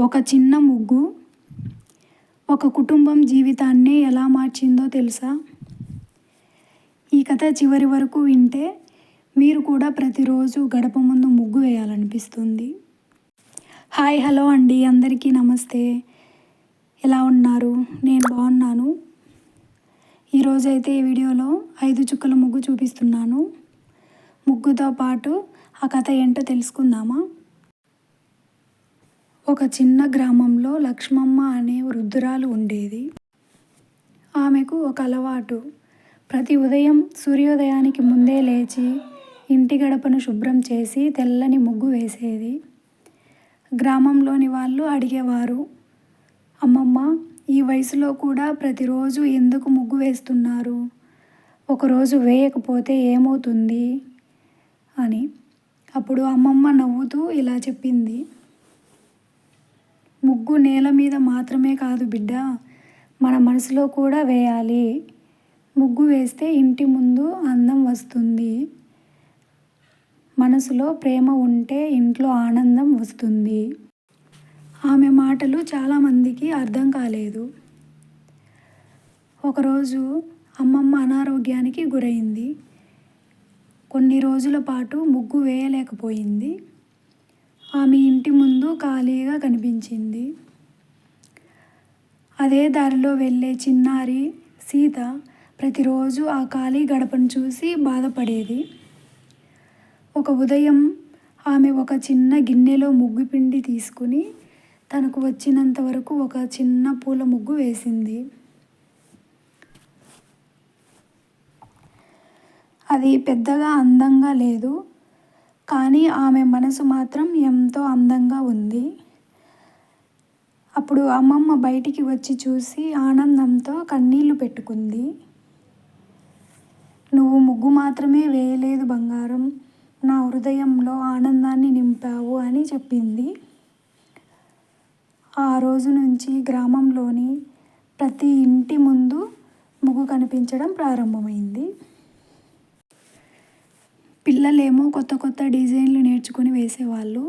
ఒక చిన్న ముగ్గు ఒక కుటుంబం జీవితాన్ని ఎలా మార్చిందో తెలుసా? ఈ కథ చివరి వరకు వింటే మీరు కూడా ప్రతిరోజు గడప ముందు ముగ్గు వేయాలనిపిస్తుంది. హాయ్ హలో అండి, అందరికీ నమస్తే. ఎలా ఉన్నారు? నేను బాగున్నాను. ఈరోజైతే ఈ వీడియోలో 5 చుక్కల ముగ్గు చూపిస్తున్నాను. ముగ్గుతో పాటు ఆ కథ ఏంటో తెలుసుకుందామా? ఒక చిన్న గ్రామంలో లక్ష్మమ్మ అనే వృద్ధురాలు ఉండేది. ఆమెకు ఒక అలవాటు. ప్రతి ఉదయం సూర్యోదయానికి ముందే లేచి ఇంటి గడపను శుభ్రం చేసి తెల్లని ముగ్గు వేసేది. గ్రామంలోని వాళ్ళు అడిగేవారు, అమ్మమ్మ, ఈ వయసులో కూడా ప్రతిరోజు ఎందుకు ముగ్గు వేస్తున్నారు? ఒకరోజు వేయకపోతే ఏమవుతుంది అని. అప్పుడు అమ్మమ్మ నవ్వుతూ ఇలా చెప్పింది, ముగ్గు నేల మీద మాత్రమే కాదు బిడ్డ, మన మనసులో కూడా వేయాలి. ముగ్గు వేస్తే ఇంటి ముందు అందం వస్తుంది. మనసులో ప్రేమ ఉంటే ఇంట్లో ఆనందం వస్తుంది. ఆమె మాటలు చాలామందికి అర్థం కాలేదు. ఒకరోజు అమ్మమ్మ అనారోగ్యానికి గురైంది. కొన్ని రోజుల పాటు ముగ్గు వేయలేకపోయింది. ఆమె ఇంటి ముందు ఖాళీగా కనిపించింది. అదే దారిలో వెళ్ళే చిన్నారి సీత ప్రతిరోజు ఆ ఖాళీ గడపను చూసి బాధపడేది. ఒక ఉదయం ఆమె ఒక చిన్న గిన్నెలో ముగ్గు పిండి తీసుకుని తనకు వచ్చినంత వరకు ఒక చిన్న పూల ముగ్గు వేసింది. అది పెద్దగా అందంగా లేదు, కానీ ఆమె మనసు మాత్రం ఎంతో అందంగా ఉంది. అప్పుడు అమ్మమ్మ బయటికి వచ్చి చూసి ఆనందంతో కన్నీళ్లు పెట్టుకుంది. నువ్వు ముగ్గు మాత్రమే వేయలేదు బంగారం, నా హృదయంలో ఆనందాన్ని నింపావు అని చెప్పింది. ఆ రోజు నుంచి గ్రామంలోని ప్రతి ఇంటి ముందు ముగ్గు కనిపించడం ప్రారంభమైంది. పిల్లలేమో కొత్త కొత్త డిజైన్లు నేర్చుకుని వేసేవాళ్ళు.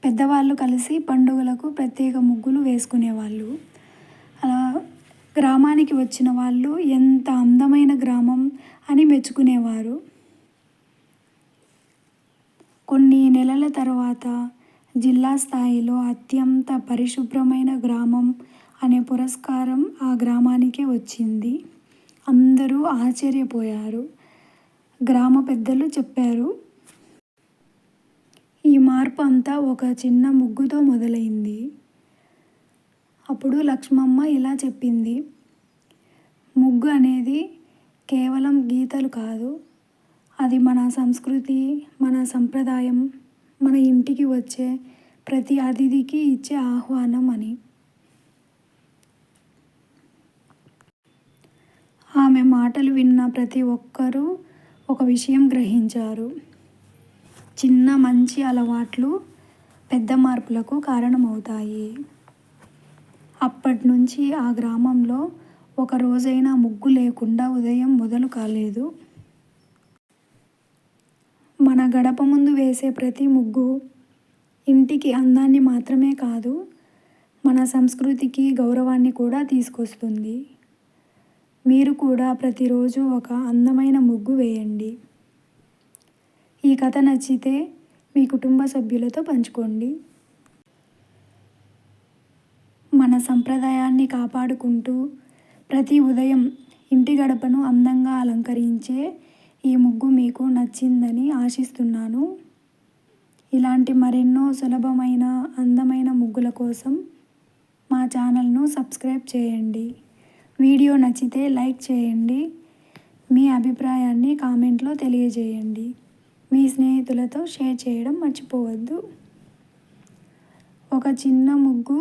పెద్దవాళ్ళు కలిసి పండుగలకు ప్రత్యేక ముగ్గులు వేసుకునేవాళ్ళు. అలా గ్రామానికి వచ్చిన వాళ్ళు ఎంత అందమైన గ్రామం అని మెచ్చుకునేవారు. కొన్ని నెలల తర్వాత జిల్లా స్థాయిలో అత్యంత పరిశుభ్రమైన గ్రామం అనే పురస్కారం ఆ గ్రామానికే వచ్చింది. అందరూ ఆశ్చర్యపోయారు. గ్రామ పెద్దలు చెప్పారు, ఈ మార్పు అంతా ఒక చిన్న ముగ్గుతో మొదలైంది. అప్పుడు లక్ష్మమ్మ ఇలా చెప్పింది, ముగ్గు అనేది కేవలం గీతలు కాదు, అది మన సంస్కృతి, మన సంప్రదాయం, మన ఇంటికి వచ్చే ప్రతి అతిథికి ఇచ్చే ఆహ్వానం అని. ఆమె మాటలు విన్న ప్రతి ఒక్కరూ ఒక విషయం గ్రహించారు. చిన్న మంచి అలవాట్లు పెద్ద మార్పులకు కారణమవుతాయి. అప్పటి నుంచి ఆ గ్రామంలో ఒక రోజైనా ముగ్గు లేకుండా ఉదయం మొదలు కాలేదు. మన గడప ముందు వేసే ప్రతి ముగ్గు ఇంటికి అందాన్ని మాత్రమే కాదు, మన సంస్కృతికి గౌరవాన్ని కూడా తీసుకొస్తుంది. మీరు కూడా ప్రతిరోజు ఒక అందమైన ముగ్గు వేయండి. ఈ కథ నచ్చితే మీ కుటుంబ సభ్యులతో పంచుకోండి. మన సంప్రదాయాన్ని కాపాడుకుంటూ ప్రతి ఉదయం ఇంటి గడపను అందంగా అలంకరించే ఈ ముగ్గు మీకు నచ్చిందని ఆశిస్తున్నాను. ఇలాంటి మరెన్నో సులభమైన అందమైన ముగ్గుల కోసం మా ఛానల్ను సబ్స్క్రైబ్ చేయండి. వీడియో నచ్చితే లైక్ చేయండి. మీ అభిప్రాయాన్ని కామెంట్లో తెలియజేయండి. మీ స్నేహితులతో షేర్ చేయడం మర్చిపోవద్దు. ఒక చిన్న ముగ్గు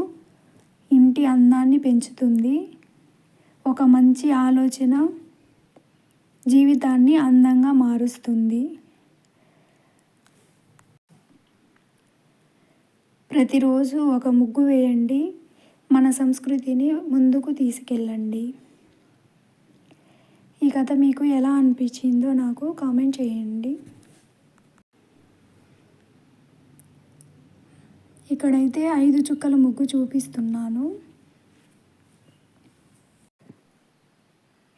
ఇంటి అందాన్ని పెంచుతుంది. ఒక మంచి ఆలోచన జీవితాన్ని అందంగా మారుస్తుంది. ప్రతిరోజు ఒక ముగ్గు వేయండి. మన సంస్కృతిని ముందుకు తీసుకెళ్ళండి. ఈ కథ మీకు ఎలా అనిపించిందో నాకు కామెంట్ చేయండి. ఇక్కడైతే 5 చుక్కల ముగ్గు చూపిస్తున్నాను.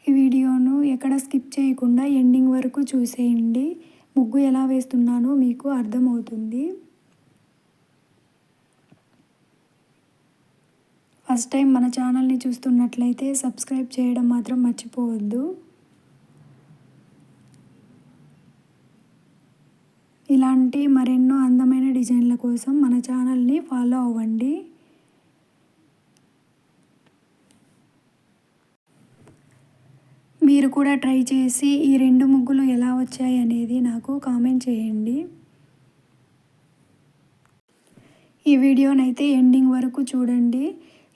ఈ వీడియోను ఎక్కడ స్కిప్ చేయకుండా ఎండింగ్ వరకు చూసేయండి. ముగ్గు ఎలా వేస్తున్నానో మీకు అర్థమవుతుంది. ఫస్ట్ టైం మన ఛానల్ని చూస్తున్నట్లయితే సబ్స్క్రైబ్ చేయడం మాత్రం మర్చిపోవద్దు. ఇలాంటి మరెన్నో అందమైన డిజైన్ల కోసం మన ఛానల్ని ఫాలో అవ్వండి. మీరు కూడా ట్రై చేసి ఈ 2 ముగ్గులు ఎలా వచ్చాయి అనేది నాకు కామెంట్ చేయండి. ఈ వీడియోనైతే ఎండింగ్ వరకు చూడండి.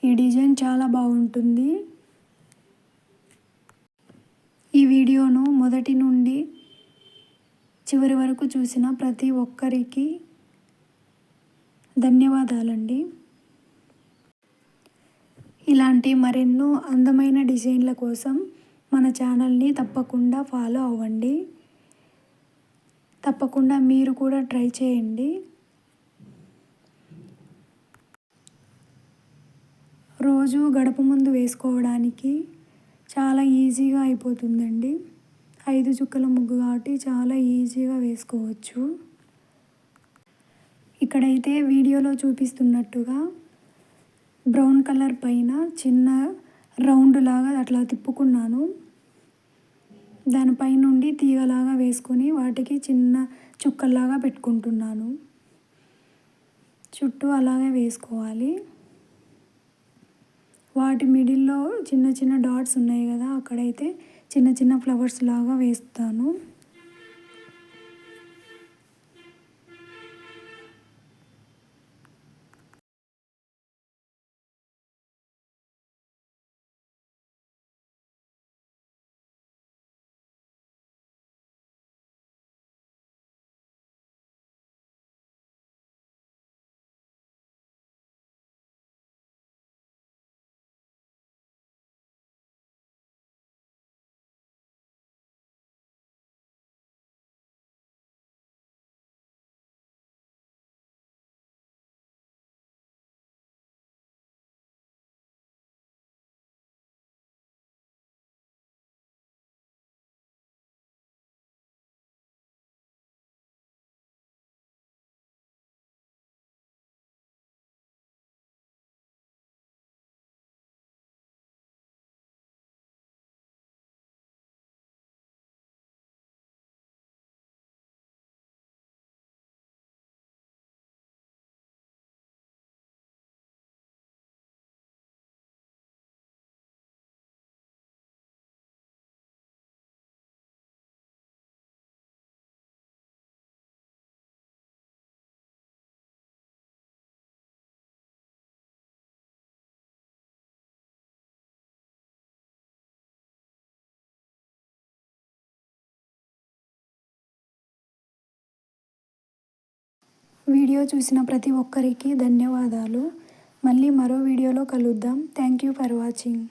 ఈ డిజైన్ చాలా బాగుంటుంది. ఈ వీడియోను మొదటి నుండి చివరి వరకు చూసిన ప్రతి ఒక్కరికి ధన్యవాదాలండి. ఇలాంటి మరెన్నో అందమైన డిజైన్ల కోసం మన ఛానల్ని తప్పకుండా ఫాలో అవ్వండి. తప్పకుండా మీరు కూడా ట్రై చేయండి. రోజు గడప ముందు వేసుకోవడానికి చాలా ఈజీగా అయిపోతుందండి. 5 చుక్కల ముగ్గు కాబట్టి చాలా ఈజీగా వేసుకోవచ్చు. ఇక్కడైతే వీడియోలో చూపిస్తున్నట్టుగా బ్రౌన్ కలర్ పైన చిన్న రౌండ్ లాగా అట్లా తిప్పుకున్నాను. దానిపై నుండి తీగలాగా వేసుకొని వాటికి చిన్న చుక్కల్లాగా పెట్టుకుంటున్నాను. చుట్టూ అలాగే వేసుకోవాలి. వాటి మిడిల్లో చిన్న చిన్న డాట్స్ ఉన్నాయి కదా, అక్కడైతే చిన్న చిన్న ఫ్లవర్స్ లాగా వేస్తాను. వీడియో చూసిన ప్రతి ఒక్కరికి ధన్యవాదాలు. మళ్ళీ మరో వీడియోలో కలుద్దాం. Thank you for watching.